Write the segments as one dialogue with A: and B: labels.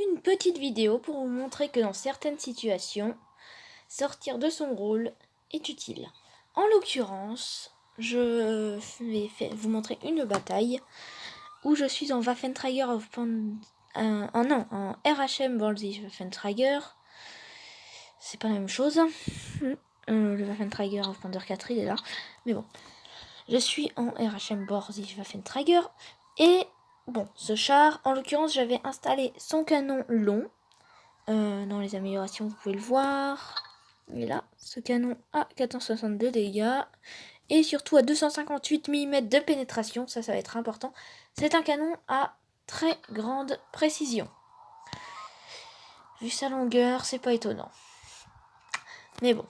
A: une petite vidéo pour vous montrer que dans certaines situations, sortir de son rôle est utile. En l'occurrence, je vais vous montrer une bataille où je suis en Waffenträger of en RHM Balzi Waffenträger. C'est pas la même chose. Le Waffenträger of Pander 4 il est là. Mais bon. Je suis en RHM Balzi Waffenträger. Et bon, ce char, en l'occurrence, j'avais installé son canon long. Dans les améliorations, vous pouvez le voir. Et là, ce canon a 462 dégâts. Et surtout à 258 mm de pénétration. Ça va être important. C'est un canon à très grande précision. Vu sa longueur, c'est pas étonnant. Mais bon.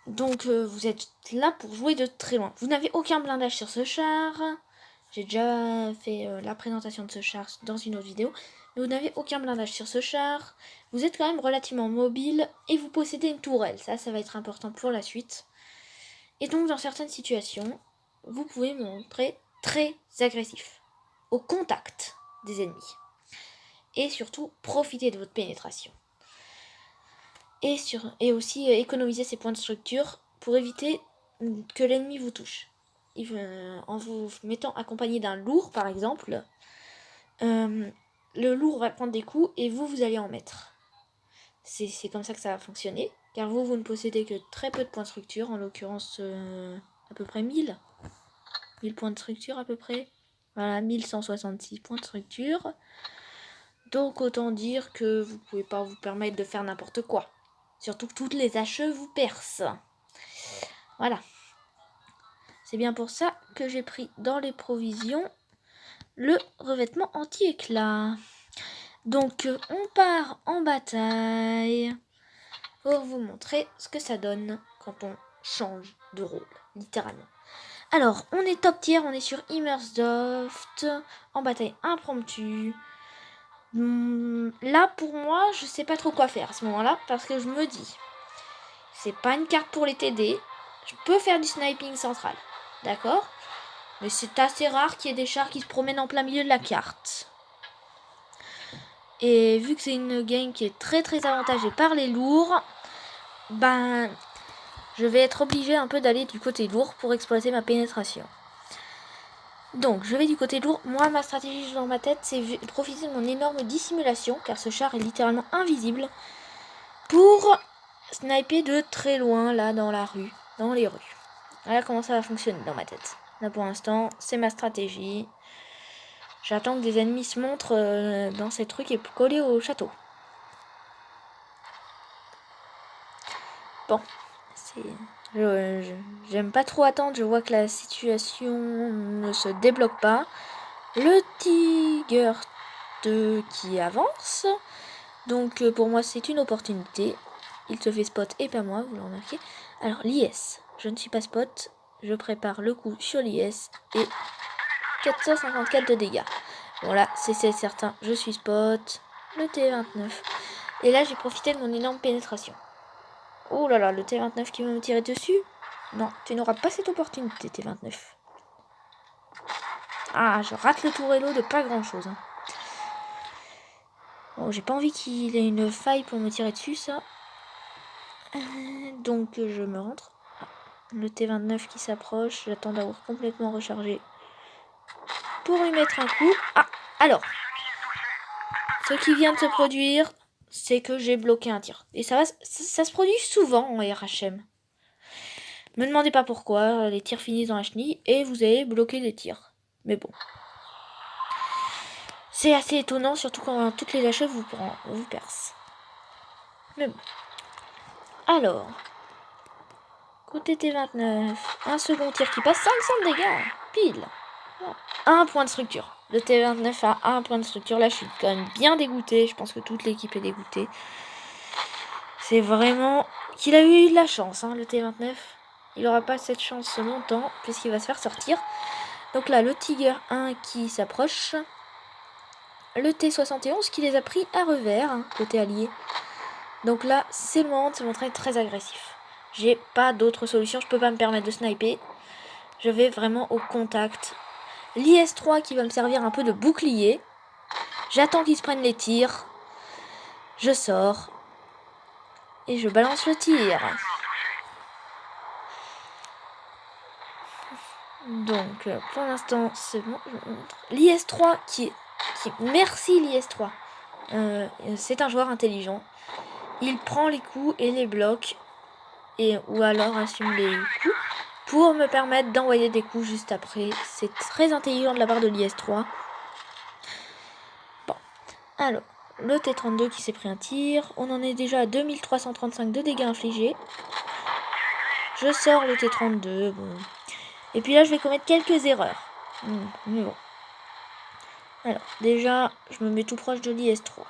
A: Donc vous êtes là pour jouer de très loin. Vous n'avez aucun blindage sur ce char. J'ai déjà fait la présentation de ce char dans une autre vidéo. Mais vous n'avez aucun blindage sur ce char. Vous êtes quand même relativement mobile. Et vous possédez une tourelle. Ça va être important pour la suite. Et donc dans certaines situations, vous pouvez vous montrer très agressif. Au contact des ennemis. Et surtout, profiter de votre pénétration. Et aussi économiser ses points de structure pour éviter que l'ennemi vous touche. En vous mettant accompagné d'un lourd, par exemple, le lourd va prendre des coups et vous allez en mettre. C'est comme ça que ça va fonctionner, car vous ne possédez que très peu de points de structure, en l'occurrence à peu près 1000 points de structure à peu près. Voilà, 1166 points de structure. Donc autant dire que vous pouvez pas vous permettre de faire n'importe quoi. Surtout que toutes les HE vous percent. Voilà. C'est bien pour ça que j'ai pris dans les provisions le revêtement anti-éclat. Donc on part en bataille pour vous montrer ce que ça donne quand on change de rôle, littéralement. Alors, on est top tier, on est sur Immersoft, en bataille impromptue. Là, pour moi, je sais pas trop quoi faire à ce moment-là, parce que je me dis, c'est pas une carte pour les TD, je peux faire du sniping central, d'accord? Mais c'est assez rare qu'il y ait des chars qui se promènent en plein milieu de la carte. Et vu que c'est une game qui est très avantagée par les lourds, ben, je vais être obligé un peu d'aller du côté lourd pour exploiter ma pénétration. Donc, je vais du côté lourd. Moi, ma stratégie dans ma tête, c'est profiter de mon énorme dissimulation, car ce char est littéralement invisible, pour sniper de très loin, là, dans la rue, dans les rues. Voilà comment ça va fonctionner dans ma tête. Là, pour l'instant, c'est ma stratégie. J'attends que des ennemis se montrent dans ces trucs et collés au château. Bon, j'aime pas trop attendre. Je vois que la situation ne se débloque pas. Le Tiger 2 qui avance. Donc pour moi c'est une opportunité. Il se fait spot et pas moi, vous le remarquez. Alors l'IS, je ne suis pas spot. Je prépare le coup sur l'IS et 454 de dégâts. Voilà, c'est certain, je suis spot. Le T29. Et là j'ai profité de mon énorme pénétration. Oh là là, le T29 qui va me tirer dessus. Non, tu n'auras pas cette opportunité, T29. Ah, je rate le tourello de pas grand chose. Hein. Bon, j'ai pas envie qu'il ait une faille pour me tirer dessus, ça. Donc, je me rentre. Ah, le T29 qui s'approche. J'attends d'avoir complètement rechargé pour lui mettre un coup. Ah, alors. Ce qui vient de se produire, c'est que j'ai bloqué un tir. Et ça se produit souvent en RHM. Me demandez pas pourquoi, les tirs finissent dans la chenille et vous avez bloqué des tirs. Mais bon. C'est assez étonnant, surtout quand toutes les achats vous percent. Mais bon. Alors. Côté T29. Un second tir qui passe 500 dégâts. Pile. Un point de structure. Le T29 a un point de structure. Là, je suis quand même bien dégoûtée. Je pense que toute l'équipe est dégoûtée. C'est vraiment qu'il a eu de la chance, hein, le T29. Il n'aura pas cette chance longtemps, puisqu'il va se faire sortir. Donc là, le Tiger 1 qui s'approche. Le T71 qui les a pris à revers, hein, côté allié. Donc là, c'est le moment de se montrer très agressif. J'ai pas d'autre solution, je peux pas me permettre de sniper. Je vais vraiment au contact. L'IS-3 qui va me servir un peu de bouclier. J'attends qu'ils se prennent les tirs. Je sors. Et je balance le tir. Donc, pour l'instant, c'est bon. Je vous montre. L'IS-3 Merci l'IS-3. C'est un joueur intelligent. Il prend les coups et les bloque. Ou alors assume les coups. Pour me permettre d'envoyer des coups juste après. C'est très intelligent de la part de l'IS-3. Bon. Alors, le T-32 qui s'est pris un tir. On en est déjà à 2335 de dégâts infligés. Je sors le T-32. Bon. Et puis là, je vais commettre quelques erreurs. Mais bon. Alors, déjà, je me mets tout proche de l'IS-3.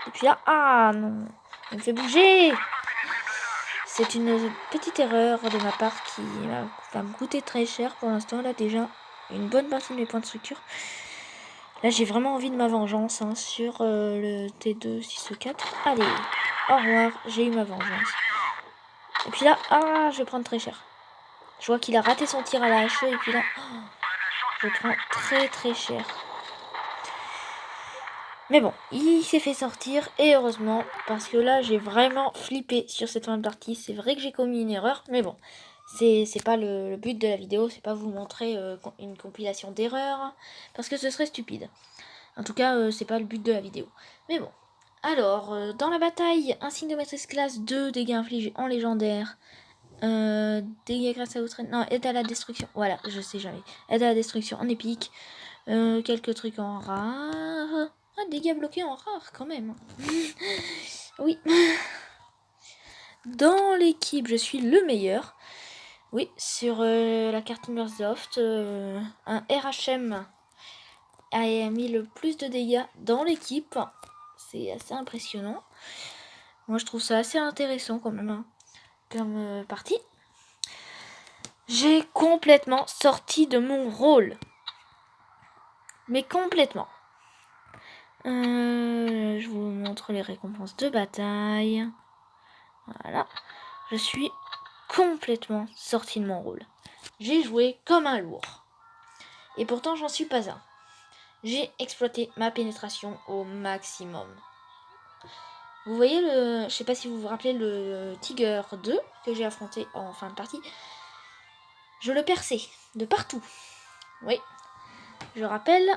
A: Et puis là, ah non, il me fait bouger. C'est une petite erreur de ma part qui va me coûter très cher pour l'instant. Là, déjà, une bonne partie de mes points de structure. Là, j'ai vraiment envie de ma vengeance sur le T264. Allez, au revoir, j'ai eu ma vengeance. Et puis là, ah, je vais prendre très cher. Je vois qu'il a raté son tir à la hache. Et puis là, je prends très très cher. Mais bon, il s'est fait sortir et heureusement parce que là j'ai vraiment flippé sur cette fin de partie. C'est vrai que j'ai commis une erreur, mais bon, c'est pas le but de la vidéo, c'est pas vous montrer une compilation d'erreurs parce que ce serait stupide. En tout cas, c'est pas le but de la vidéo. Mais bon, alors dans la bataille, insigne de maîtrise classe 2, dégâts infligés en légendaire. Dégâts grâce à votre... Non, aide à la destruction. Voilà, je sais jamais. Aide à la destruction en épique. Quelques trucs en rare. Ah, dégâts bloqués en rare quand même. Oui. Dans l'équipe, je suis le meilleur. Oui, sur la carte Timbersoft, un RHM a mis le plus de dégâts dans l'équipe. C'est assez impressionnant. Moi, je trouve ça assez intéressant quand même, hein, comme partie. J'ai complètement sorti de mon rôle. Mais complètement. Je vous montre les récompenses de bataille. Voilà. Je suis complètement sorti de mon rôle. J'ai joué comme un lourd. Et pourtant, j'en suis pas un. J'ai exploité ma pénétration au maximum. Vous voyez le... Je sais pas si vous vous rappelez le Tiger 2 que j'ai affronté en fin de partie. Je le perçais de partout. Oui. Je rappelle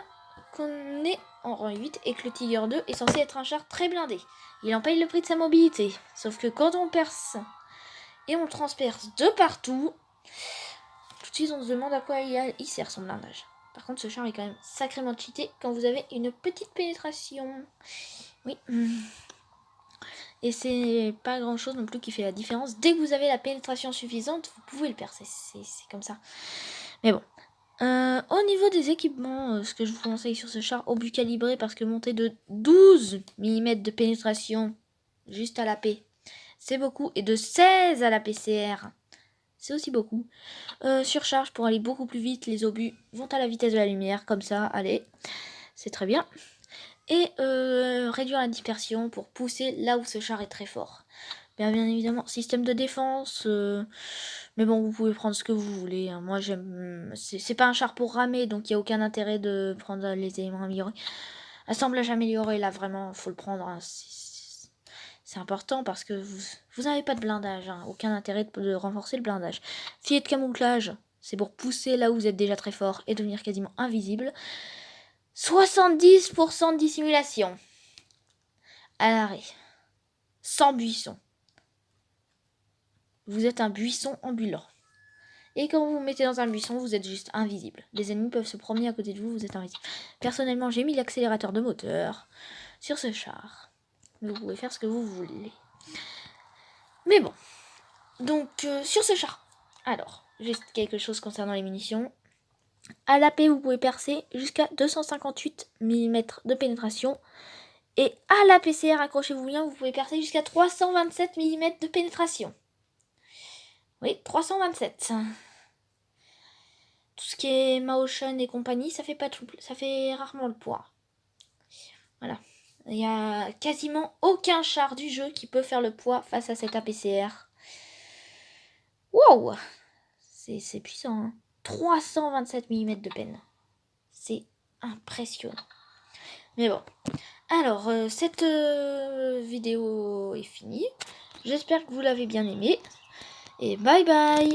A: qu'on est en rang 8 et que le Tiger 2 est censé être un char très blindé. Il en paye le prix de sa mobilité. Sauf que quand on perce et on le transperce de partout, tout de suite on se demande à quoi il sert son blindage. Par contre, ce char est quand même sacrément cheaté quand vous avez une petite pénétration. Oui. Et c'est pas grand chose non plus qui fait la différence. Dès que vous avez la pénétration suffisante, vous pouvez le percer. C'est comme ça. Mais bon. Au niveau des équipements, ce que je vous conseille sur ce char, obus calibré, parce que monter de 12 mm de pénétration juste à la P, c'est beaucoup. Et de 16 à la PCR, c'est aussi beaucoup. Surcharge pour aller beaucoup plus vite, les obus vont à la vitesse de la lumière, comme ça, allez, c'est très bien. Et réduire la dispersion pour pousser là où ce char est très fort. Bien évidemment, système de défense, mais bon, vous pouvez prendre ce que vous voulez. Hein. Moi, j'aime. C'est pas un char pour ramer, donc il n'y a aucun intérêt de prendre les éléments améliorés. Assemblage amélioré, là, vraiment, faut le prendre. Hein. C'est important parce que vous n'avez pas de blindage. Hein. Aucun intérêt de renforcer le blindage. Filet de camouflage, c'est pour pousser là où vous êtes déjà très fort et devenir quasiment invisible. 70% de dissimulation. À l'arrêt. Sans buisson. Vous êtes un buisson ambulant. Et quand vous vous mettez dans un buisson, vous êtes juste invisible. Les ennemis peuvent se promener à côté de vous, vous êtes invisible. Personnellement, j'ai mis l'accélérateur de moteur sur ce char. Vous pouvez faire ce que vous voulez. Mais bon. Donc, sur ce char. Alors, juste quelque chose concernant les munitions. À l'AP, vous pouvez percer jusqu'à 258 mm de pénétration. Et à la PCR, accrochez-vous bien, vous pouvez percer jusqu'à 327 mm de pénétration. Oui, 327. Tout ce qui est Maotion et compagnie, ça fait rarement le poids. Voilà. Il n'y a quasiment aucun char du jeu qui peut faire le poids face à cet APCR. Wow! C'est puissant, hein. 327 mm de peine. C'est impressionnant. Mais bon. Alors, cette vidéo est finie. J'espère que vous l'avez bien aimée. Et bye bye.